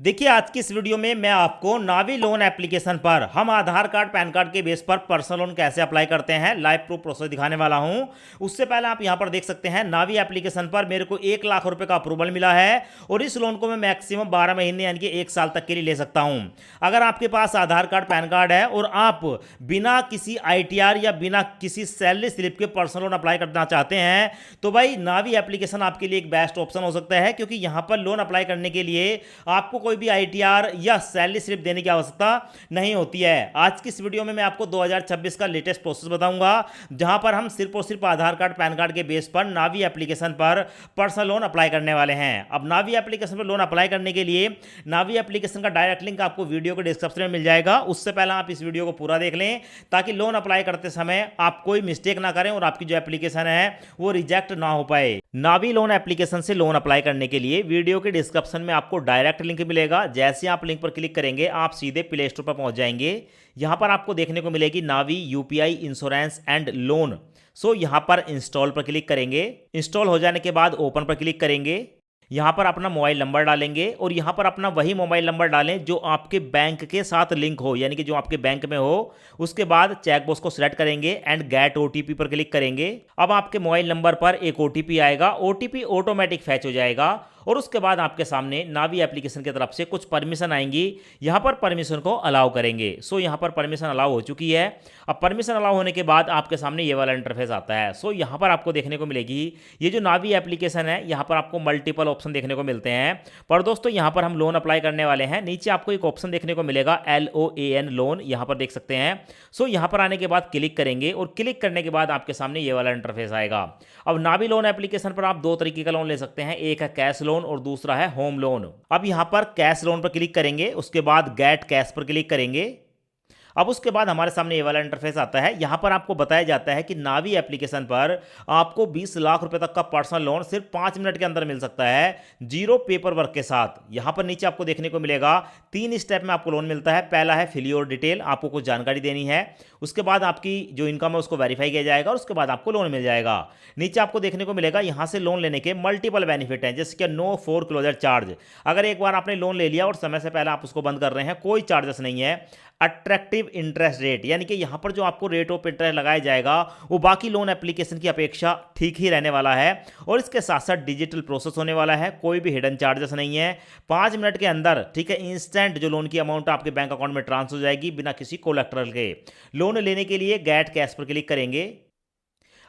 देखिए आज की इस वीडियो में मैं आपको नावी लोन एप्लीकेशन पर हम आधार कार्ड पैन कार्ड के बेस पर पर्सनल लोन कैसे अप्लाई करते हैं लाइव प्रूफ प्रोसेस दिखाने वाला हूं। उससे पहले आप यहां पर देख सकते हैं नावी एप्लीकेशन पर मेरे को 1 लाख रुपए का अप्रूवल मिला है और इस लोन को मैं मैक्सिमम 12 महीने यानी कि 1 साल तक के लिए ले सकता हूं। अगर आपके पास आधार कार्ड पैन कार्ड है और आप बिना किसी ITR या बिना किसी सैलरी स्लिप के पर्सनल लोन अप्लाई करना चाहते हैं तो भाई नावी एप्लीकेशन आपके लिए एक बेस्ट ऑप्शन हो सकता है, क्योंकि यहां पर लोन अप्लाई करने के लिए आपको कोई भी ITR या सैलरी स्लिप देने की आवश्यकता नहीं होती है। आज की इस वीडियो में मैं आपको 2026 का लेटेस्ट प्रोसेस बताऊंगा, जहां पर हम सिर्फ और सिर्फ आधार कार्ड पैन कार्ड के बेस पर नावी एप्लीकेशन पर पर्सनल लोन अप्लाई करने वाले हैं। अब नावी एप्लीकेशन पर लोन अप्लाई करने के लिए नावी एप्लीकेशन का डायरेक्ट लिंक आपको वीडियो के डिस्क्रिप्शन में मिल जाएगा। उससे पहले आप इस वीडियो को पूरा देख लें ताकि लोन अप्लाई करते समय आप कोई मिस्टेक ना करें और आपकी जो एप्लीकेशन है वो रिजेक्ट ना हो पाए। नावी लोन एप्लीकेशन से लोन अप्लाई करने के लिए वीडियो के डिस्क्रिप्शन में आपको डायरेक्ट लिंक मिलेगा। जैसे आप लिंक पर क्लिक करेंगे आप सीधे प्ले स्टोर पर पहुंच जाएंगे। यहां पर आपको देखने को मिलेगी नावी UPI इंश्योरेंस एंड लोन। यहां पर इंस्टॉल पर क्लिक करेंगे। इंस्टॉल हो जाने के बाद ओपन पर क्लिक करेंगे। यहाँ पर अपना मोबाइल नंबर डालेंगे और यहाँ पर अपना वही मोबाइल नंबर डालें जो आपके बैंक के साथ लिंक हो, यानी कि जो आपके बैंक में हो। उसके बाद चेक बॉक्स को सिलेक्ट करेंगे एंड गेट OTP पर क्लिक करेंगे। अब आपके मोबाइल नंबर पर एक OTP आएगा। OTP ऑटोमेटिक फैच हो जाएगा और उसके बाद आपके सामने नावी एप्लीकेशन की तरफ से कुछ परमिशन आएंगी। यहाँ पर परमिशन को अलाउ करेंगे। यहाँ पर परमिशन अलाउ हो चुकी है। अब परमिशन अलाउ होने के बाद आपके सामने ये वाला इंटरफेस आता है। यहाँ पर आपको देखने को मिलेगी ये जो नावी एप्लीकेशन है, यहाँ पर आपको मल्टीपल ऑप्शन देखने को मिलते हैं। पर दोस्तों यहाँ पर हम लोन अप्लाई करने वाले हैं। नीचे आपको एक ऑप्शन देखने को मिलेगा LOAN लोन, यहाँ पर देख सकते हैं। यहाँ पर आने के बाद क्लिक करेंगे और क्लिक करने के बाद आपके सामने ये वाला इंटरफेस आएगा। अब नावी लोन एप्लीकेशन पर आप दो तरीके का लोन ले सकते हैं, एक है कैश लोन और दूसरा है होम लोन। अब यहां पर कैश लोन पर क्लिक करेंगे, उसके बाद गेट कैश पर क्लिक करेंगे। अब उसके बाद हमारे सामने ये वाला इंटरफेस आता है। यहां पर आपको बताया जाता है कि नावी एप्लीकेशन पर आपको 20 लाख रुपए तक का पर्सनल लोन सिर्फ 5 मिनट के अंदर मिल सकता है, जीरो पेपर वर्क के साथ। यहां पर नीचे आपको देखने को मिलेगा 3 स्टेप में आपको लोन मिलता है। पहला है फिल योर डिटेल, आपको कुछ जानकारी देनी है। उसके बाद आपकी जो इनकम है उसको वेरीफाई किया जाएगा और उसके बाद आपको लोन मिल जाएगा। नीचे आपको देखने को मिलेगा यहां से लोन लेने के मल्टीपल बेनिफिट हैं, जैसे कि नो फोर क्लोजर चार्ज। अगर एक बार आपने लोन ले लिया और समय से पहले आप उसको बंद कर रहे हैं, कोई चार्जेस नहीं है। अट्रैक्टिव इंटरेस्ट रेट, यानी कि यहां पर जो आपको रेट ऑफ इंटरेस्ट लगाया जाएगा वो बाकी लोन एप्लीकेशन की अपेक्षा ठीक ही रहने वाला है। और इसके साथ साथ डिजिटल प्रोसेस होने वाला है, कोई भी हिडन चार्जेस नहीं है। 5 मिनट के अंदर, ठीक है, इंस्टेंट जो लोन की अमाउंट आपके बैंक अकाउंट में ट्रांसफर हो जाएगी बिना किसी कोलेक्ट्रल के। लोन लेने के लिए गेट कैश पर क्लिक करेंगे।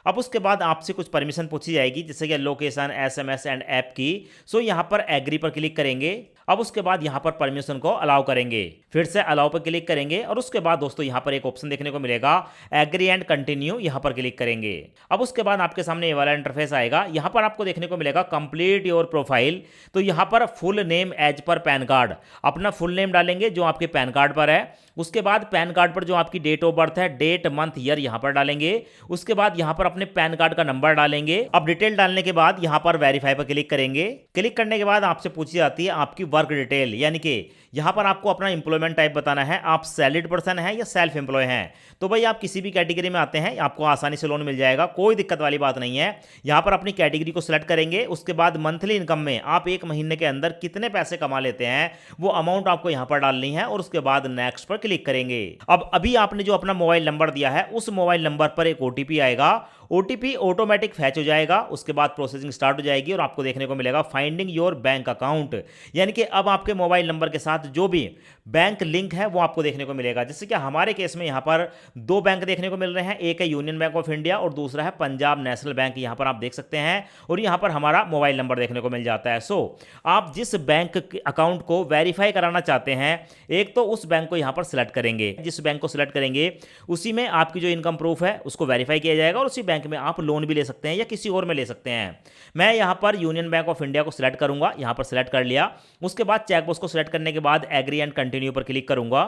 अब उसके बाद आपसे कुछ परमिशन पूछी जाएगी, जैसे कि लोकेशन, SMS एंड ऐप की। यहाँ पर एग्री पर क्लिक करेंगे। अब उसके बाद यहाँ पर परमिशन को अलाउ करेंगे, फिर से अलाउ पर क्लिक करेंगे और उसके बाद दोस्तों यहाँ पर एक ऑप्शन देखने को मिलेगा एग्री एंड कंटिन्यू, यहाँ पर क्लिक करेंगे। अब उसके बाद आपके सामने ये वाला इंटरफेस आएगा। यहाँ पर आपको देखने को मिलेगा कंप्लीट योर प्रोफाइल। तो यहाँ पर full name as per PAN card, अपना फुल नेम डालेंगे जो आपके पैन कार्ड पर है। उसके बाद पैन कार्ड पर जो आपकी डेट ऑफ बर्थ है, डेट मंथ ईयर यहाँ पर डालेंगे। उसके बाद यहाँ पर अपने पैन कार्ड का नंबर डालेंगे। अब डिटेल डालने के बाद यहाँ पर वेरीफाई पर क्लिक करेंगे। क्लिक करने के बाद आपसे पूछी जाती है आपकी वर्क डिटेल, यानी कि यहां पर आपको अपना इंप्लॉयमेंट टाइप बताना है, आप सैलरीड पर्सन हैं या सेल्फ एम्प्लॉय हैं। तो भाई आप किसी भी कैटेगरी में आते हैं आपको आसानी से लोन मिल जाएगा, कोई दिक्कत वाली बात नहीं है। यहां पर अपनी कैटेगरी को सिलेक्ट करेंगे। उसके बाद मंथली इनकम में आप एक महीने के अंदर कितने पैसे कमा लेते हैं वो अमाउंट आपको यहां पर डालनी है और उसके बाद नेक्स्ट पर क्लिक करेंगे। अब अभी आपने जो अपना मोबाइल नंबर दिया है उस मोबाइल नंबर पर एक OTP आएगा। OTP ऑटोमेटिक फैच हो जाएगा, उसके बाद प्रोसेसिंग स्टार्ट हो जाएगी और आपको देखने को मिलेगा फाइंडिंग योर बैंक अकाउंट, यानी कि अब आपके मोबाइल नंबर के साथ जो भी बैंक लिंक है वो आपको देखने को मिलेगा। जैसे कि हमारे केस में यहाँ पर 2 बैंक देखने को मिल रहे हैं, एक है यूनियन बैंक ऑफ इंडिया और दूसरा है पंजाब नेशनल बैंक, यहाँ पर आप देख सकते हैं। और यहाँ पर हमारा मोबाइल नंबर देखने को मिल जाता है। आप जिस बैंक अकाउंट को वेरीफाई कराना चाहते हैं, एक तो उस बैंक को यहाँ पर सिलेक्ट करेंगे। जिस बैंक को सिलेक्ट करेंगे उसी में आपकी जो इनकम प्रूफ है उसको वेरीफाई किया जाएगा और उसी बैंक में आप लोन भी ले सकते हैं या किसी और में ले सकते हैं। मैं यहां पर यूनियन बैंक ऑफ इंडिया को सिलेक्ट करूंगा, यहां पर सिलेक्ट कर लिया। उसके बाद चेकबॉक्स को सिलेक्ट करने के बाद एग्री एंड कंटिन्यू पर क्लिक करूंगा।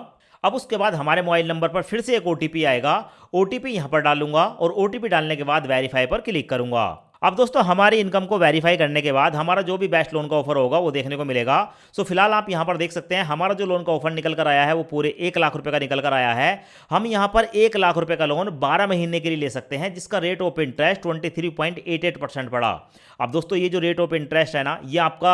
अब उसके बाद हमारे मोबाइल नंबर पर फिर से एक OTP आएगा। OTP यहां पर डालूंगा और OTP डालने के बाद वेरीफाई पर क्लिक करूंगा। अब दोस्तों हमारी इनकम को वेरीफाई करने के बाद हमारा जो भी बेस्ट लोन का ऑफर होगा वो देखने को मिलेगा। सो फिलहाल आप यहाँ पर देख सकते हैं हमारा जो लोन का ऑफर निकल कर आया है वो पूरे 1 लाख रुपए का निकल कर आया है। हम यहाँ पर 1 लाख रुपए का लोन 12 महीने के लिए ले सकते हैं, जिसका रेट ऑफ इंटरेस्ट 23.88% पड़ा। अब दोस्तों ये जो रेट ऑफ इंटरेस्ट है ना, ये आपका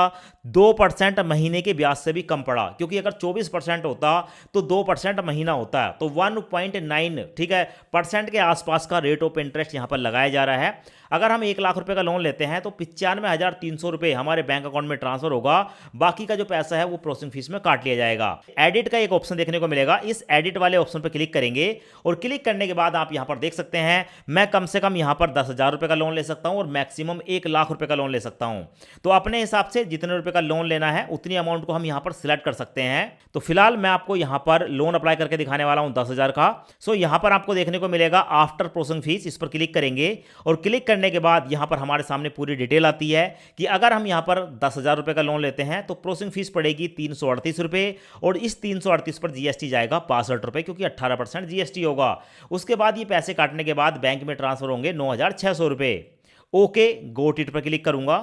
2% महीने के ब्याज से भी कम पड़ा, क्योंकि अगर 24% होता तो 2% महीना होता है, तो 1.9 ठीक है परसेंट के आसपास का रेट ऑफ इंटरेस्ट यहाँ पर लगाया जा रहा है। अगर हम 1 लाख रुपए का लोन लेते हैं तो 95,300 रुपए हमारे बैंक अकाउंट में ट्रांसफर होगा, बाकी का जो पैसा है वो प्रोसेसिंग फीस में काट लिया जाएगा। एडिट का एक ऑप्शन देखने को मिलेगा, इस एडिट वाले ऑप्शन पर क्लिक करेंगे और क्लिक करने के बाद आप यहां पर देख सकते हैं मैं कम से कम यहां पर 10,000 रुपए का लोन ले सकता हूं और मैक्सिमम 1 लाख रुपए का लोन ले सकता हूं। तो अपने हिसाब से जितने रुपए का लोन लेना है उतनी अमाउंट को हम यहां पर सिलेक्ट कर सकते हैं। तो फिलहाल मैं आपको यहां पर लोन अप्लाई करके दिखाने वाला हूं 10,000 का। सो यहां पर आपको देखने को मिलेगा आफ्टर प्रोसेसिंग फीस, इस पर क्लिक करेंगे और क्लिक करने के बाद यहां पर हमारे सामने पूरी डिटेल आती है कि अगर हम यहां पर 10,000 रुपए का लोन लेते हैं तो प्रोसेसिंग फीस पड़ेगी 338 रुपए और इस 338 पर जीएसटी जाएगा 65 रुपए, क्योंकि 18% जीएसटी होगा। उसके बाद ये पैसे काटने के बाद बैंक में ट्रांसफर होंगे 9,600 रुपए। ओके गो इट पर क्लिक करूंगा।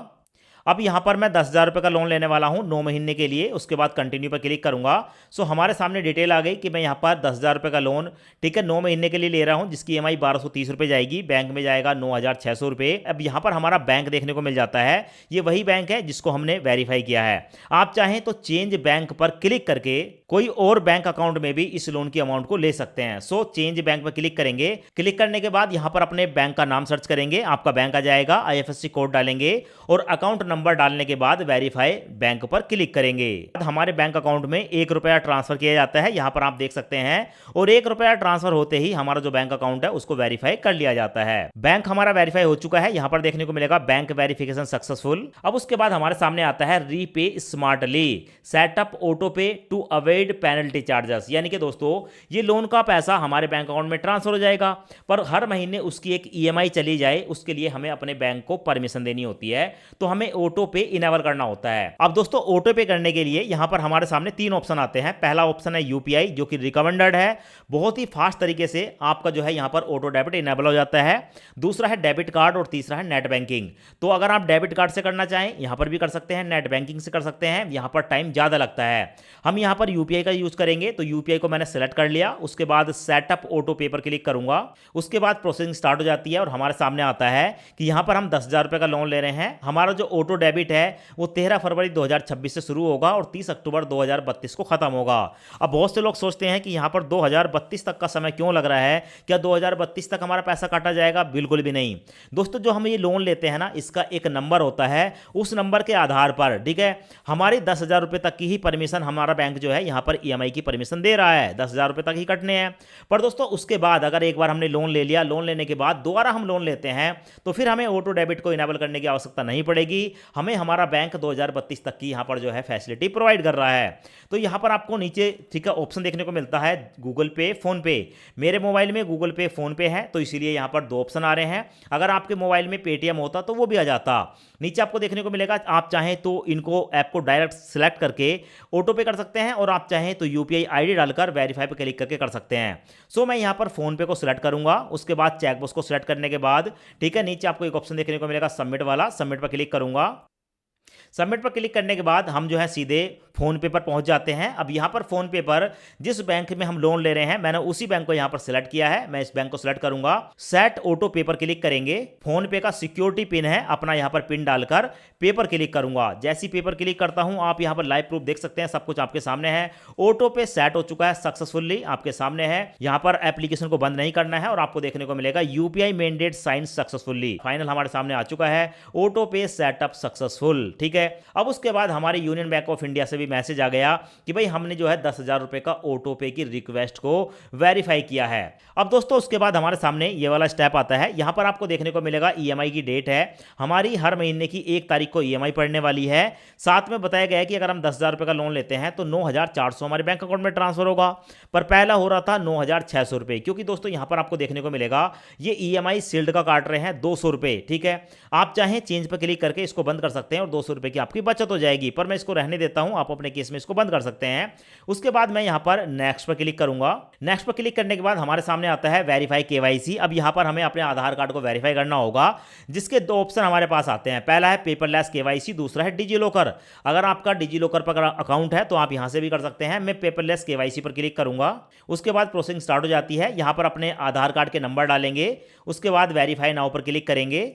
अब यहां पर मैं 10,000 रुपए का लोन लेने वाला हूं 9 महीने के लिए, उसके बाद कंटिन्यू पर क्लिक करूंगा। सो हमारे सामने डिटेल आ गई कि मैं यहां पर 10,000 रुपए का लोन ठीक है 9 महीने के लिए ले रहा हूं, जिसकी ईएमआई 1,230 रुपए जाएगी, बैंक में जाएगा 9,600 रुपए। अब यहां पर हमारा बैंक देखने को मिल जाता है, ये वही बैंक है जिसको हमने वेरीफाई किया है। आप चाहें तो चेंज बैंक पर क्लिक करके कोई और बैंक अकाउंट में भी इस लोन की अमाउंट को ले सकते हैं। सो चेंज बैंक पर क्लिक करेंगे, क्लिक करने के बाद यहां पर अपने बैंक का नाम सर्च करेंगे, आपका बैंक आ जाएगा, आईएफएससी कोड डालेंगे और अकाउंट नंबर डालने के बाद वेरीफाई बैंक पर क्लिक करेंगे। हमारे बैंक अकाउंट में 1 रुपया ट्रांसफर किया जाता है, यहां पर आप देख सकते हैं, और 1 रुपया ट्रांसफर होते ही हमारा जो बैंक अकाउंट है उसको वेरीफाई कर लिया जाता है। बैंक हमारा वेरीफाई हो चुका है, यहां पर देखने को मिलेगा बैंक वेरिफिकेशन सक्सेसफुल। अब उसके बाद हमारे सामने आता है रीपे स्मार्टली, सेटअप ऑटो पे टू अवॉइड पेनल्टी चार्जेस, यानी कि दोस्तों ये लोन का पैसा हमारे बैंक अकाउंट में ट्रांसफर हो जाएगा, पर हर महीने उसकी एक ईएमआई चली जाए उसके लिए हमें अपने बैंक को परमिशन देनी होती है, तो हमें ऑटो पे इनेबल करना होता है। अब दोस्तों ऑटो पे करने के लिए यहां पर हमारे सामने 3 ऑप्शन आते हैं। पहला ऑप्शन है यूपीआई, जो कि रिकमेंडेड है, बहुत ही फास्ट तरीके से आपका जो है यहां पर ऑटो डेबिट इनेबल हो जाता है। दूसरा है डेबिट कार्ड और तीसरा है नेट बैंकिंग। तो अगर आप डेबिट कार्ड से करना चाहें यहां पर भी कर सकते हैं, नेट बैंकिंग से कर सकते हैं, यहां पर टाइम ज्यादा लगता है। हम यहां पर यूपीआई का यूज करेंगे, तो यूपीआई को मैंने सेलेक्ट कर लिया, उसके बाद सेटअप ऑटो पे पर क्लिक करूंगा, उसके बाद प्रोसेसिंग स्टार्ट हो जाती है और हमारे सामने आता है कि यहां पर हम 10,000 रुपए का लोन ले रहे हैं। हमारा जो ऑटो डेबिट है वो 13 फरवरी 2026 से शुरू होगा और 30 अक्टूबर 2032 को खत्म होगा। अब बहुत से लोग सोचते हैं कि यहां पर 2032 तक का समय क्यों लग रहा है, क्या 2032 तक हमारा पैसा काटा जाएगा? बिल्कुल भी नहीं दोस्तों, जो हम ये लोन लेते हैं ना, इसका एक नंबर होता है, उस नंबर के आधार पर ठीक है हमारी 10,000 रुपए तक की ही परमिशन हमारा बैंक जो है यहां पर ईएमआई की परमिशन दे रहा है, 10,000 रुपए तक ही कटने हैं। पर दोस्तों उसके बाद अगर एक बार हमने लोन ले लिया, लोन लेने के बाद दोबारा हम लोन लेते हैं तो फिर हमें ऑटो डेबिट को इनेबल करने की आवश्यकता नहीं पड़ेगी, हमें हमारा बैंक 2032 तक की यहां पर जो है फैसिलिटी प्रोवाइड कर रहा है। तो यहां पर आपको नीचे ठीक है ऑप्शन देखने को मिलता है गूगल पे, फोन पे। मेरे मोबाइल में गूगल पे, फोन पे है, तो इसीलिए यहां पर 2 ऑप्शन आ रहे हैं। अगर आपके मोबाइल में पेटीएम होता तो वो भी आ जाता। नीचे आपको देखने को मिलेगा, आप चाहें तो इनको ऐप को डायरेक्ट सिलेक्ट करके ऑटो पे कर सकते हैं और आप चाहें तो यूपीआई आईडी डालकर वेरीफाई पे क्लिक करके कर सकते हैं। सो मैं यहां पर फोन पे को सिलेक्ट करूंगा, उसके बाद चेकबॉक्स को सिलेक्ट करने के बाद ठीक है नीचे आपको एक ऑप्शन देखने को मिलेगा सबमिट वाला, सबमिट पर क्लिक करूंगा। सबमिट पर क्लिक करने के बाद हम जो है सीधे फोन पे पर पहुंच जाते हैं। अब यहां पर फोन पे पर जिस बैंक में हम लोन ले रहे हैं मैंने उसी बैंक को यहां पर सिलेक्ट किया है, मैं इस बैंक को सिलेक्ट करूंगा। सेट ऑटो पे पर क्लिक करेंगे, फोन पे का सिक्योरिटी पिन है, अपना यहां पर पिन डालकर पे पर क्लिक करूंगा। जैसी पे पर क्लिक करता हूं आप यहां पर लाइव प्रूफ देख सकते हैं, सब कुछ आपके सामने है। ऑटो पे सेट हो चुका है सक्सेसफुली, आपके सामने है। यहां पर एप्लीकेशन को बंद नहीं करना है और आपको देखने को मिलेगा UPI mandate sign successfully, final हमारे सामने आ चुका है, ऑटो पे सेटअप सक्सेसफुल। ठीक है, अब उसके बाद हमारे यूनियन बैंक ऑफ इंडिया से भी मैसेज आ गया कि भाई हमने जो है 10,000 रुपए का ऑटो पे की रिक्वेस्ट को वेरीफाई किया है। अब दोस्तों उसके बाद हमारे सामने ये वाला स्टेप आता है, यहां पर आपको देखने को मिलेगा ईएमआई की डेट है, हमारी हर महीने की 1 तारीख को ईएमआई पड़ने वाली है। साथ में बताया गया है कि अगर हम 10,000 रुपए का लोन लेते हैं तो 9,400 हमारे बैंक अकाउंट में ट्रांसफर होगा, पर पहला हो रहा था 9,600 रुपए, क्योंकि दोस्तों यहां पर आपको देखने को मिलेगा ये ईएमआई सील्ड का काट रहे हैं 200 रुपए। ठीक है, आप चाहें चेंज पर क्लिक करके इसको बंद कर सकते हैं और 200 रुपए की आपकी बचत हो जाएगी, पर मैं इसको रहने देता हूं, आप अपने केस में इसको बंद कर सकते हैं। उसके बाद मैं यहाँ पर नेक्स्ट पर क्लिक करूंगा। नेक्स्ट पर क्लिक करने के बाद हमारे सामने आता है वेरीफाई केवाईसी। अब यहाँ पर हमें अपने आधार कार्ड को वेरीफाई करना होगा, जिसके दो ऑप्शन हमारे पास आते हैं। पहला है पेपरलेस केवाईसी, दूसरा है डिजी लॉकर। अगर आपका डिजी लॉकर पर अकाउंट है तो आप यहाँ से भी कर सकते हैं। मैं पेपरलेस केवाईसी पर क्लिक करूंगा। उसके बाद प्रोसेसिंग स्टार्ट हो जाती है। यहाँ पर अपने आधार कार्ड के नंबर डालेंगे, उसके बाद वेरीफाई नाउ पर क्लिक करेंगे।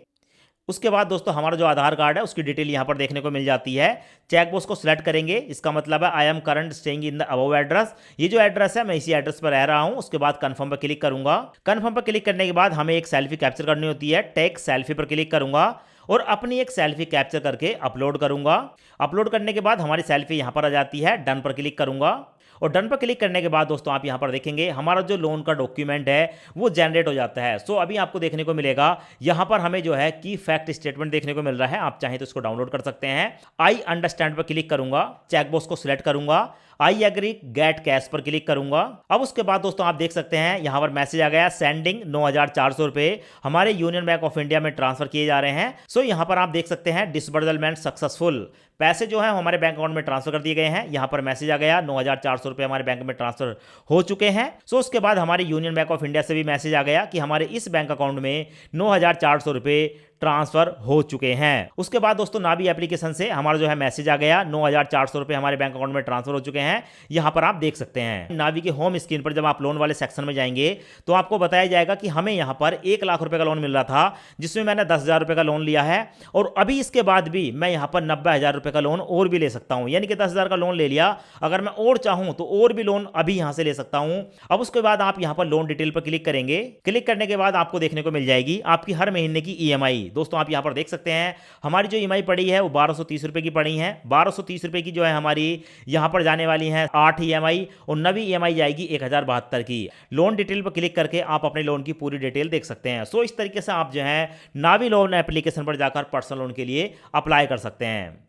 उसके बाद दोस्तों हमारा जो आधार कार्ड है उसकी डिटेल यहाँ पर देखने को मिल जाती है। चेकबॉक्स को सिलेक्ट करेंगे, इसका मतलब है I am current staying in the above address. ये जो एड्रेस है मैं इसी एड्रेस पर रह रहा हूँ। उसके बाद कंफर्म पर क्लिक करूंगा। कंफर्म पर क्लिक करने के बाद हमें एक सेल्फी कैप्चर करनी होती है। टेक सेल्फी पर क्लिक करूंगा और अपनी एक सेल्फी कैप्चर करके अपलोड करूंगा। अपलोड करने के बाद हमारी सेल्फी यहाँ पर आ जाती है। डन पर क्लिक करूंगा और डन पर क्लिक करने के बाद दोस्तों आप यहाँ पर देखेंगे हमारा जो लोन का डॉक्यूमेंट है वो जनरेट हो जाता है। सो अभी आपको देखने को मिलेगा यहाँ पर हमें जो है की फैक्ट स्टेटमेंट देखने को मिल रहा है। आप चाहें तो इसको डाउनलोड कर सकते हैं। आई अंडरस्टैंड पर क्लिक करूंगा, चेकबॉक्स को सिलेक्ट करूंगा, आई एग्री गेट कैश पर क्लिक करूंगा। अब उसके बाद दोस्तों आप देख सकते हैं यहाँ पर मैसेज आ गया, सेंडिंग 9,400 रुपए हमारे यूनियन बैंक ऑफ इंडिया में ट्रांसफर किए जा रहे हैं। सो यहाँ पर आप देख सकते हैं डिसबर्समेंट सक्सेसफुल, पैसे जो है हमारे बैंक अकाउंट में ट्रांसफर कर दिए गए हैं। यहाँ पर मैसेज आ गया 9,400 रुपए हमारे बैंक में ट्रांसफर हो चुके हैं। सो उसके बाद हमारे यूनियन बैंक ऑफ इंडिया से भी मैसेज आ गया कि हमारे इस बैंक अकाउंट में 9,400 रुपए ट्रांसफर हो चुके हैं। उसके बाद दोस्तों नावी एप्लीकेशन से हमारा जो है मैसेज आ गया 9,400 रुपए हमारे बैंक अकाउंट में ट्रांसफर हो चुके हैं। यहां पर आप देख सकते हैं नावी के होम स्क्रीन पर जब आप लोन वाले सेक्शन में जाएंगे तो आपको बताया जाएगा कि हमें यहां पर 1 लाख रुपए का लोन मिल रहा था, जिसमें मैंने 10,000 रुपए का लोन लिया है और अभी इसके बाद भी मैं यहां पर 90,000 रुपए का लोन और भी ले सकता हूं। यानी कि 10,000 का लोन ले लिया, अगर मैं और चाहूं तो और भी लोन अभी यहां से ले सकता हूं। अब उसके बाद आप यहां पर लोन डिटेल पर क्लिक करेंगे। क्लिक करने के बाद आपको देखने को मिल जाएगी आपकी हर महीने की ईएमआई। दोस्तों आप यहां पर देख सकते हैं हमारी जो ईएमआई पड़ी है वो 1230 रुपए की पड़ी है। 1230 रुपए की जो है हमारी यहां पर जाने वाली है 8 ईएमआई और नवी ईएमआई जाएगी 1072 की। लोन डिटेल पर क्लिक करके आप अपने लोन की पूरी डिटेल देख सकते हैं। सो इस तरीके से आप जो है नावी लोन एप्लीकेशन पर जाकर पर्सनल लोन के लिए अप्लाई कर सकते हैं।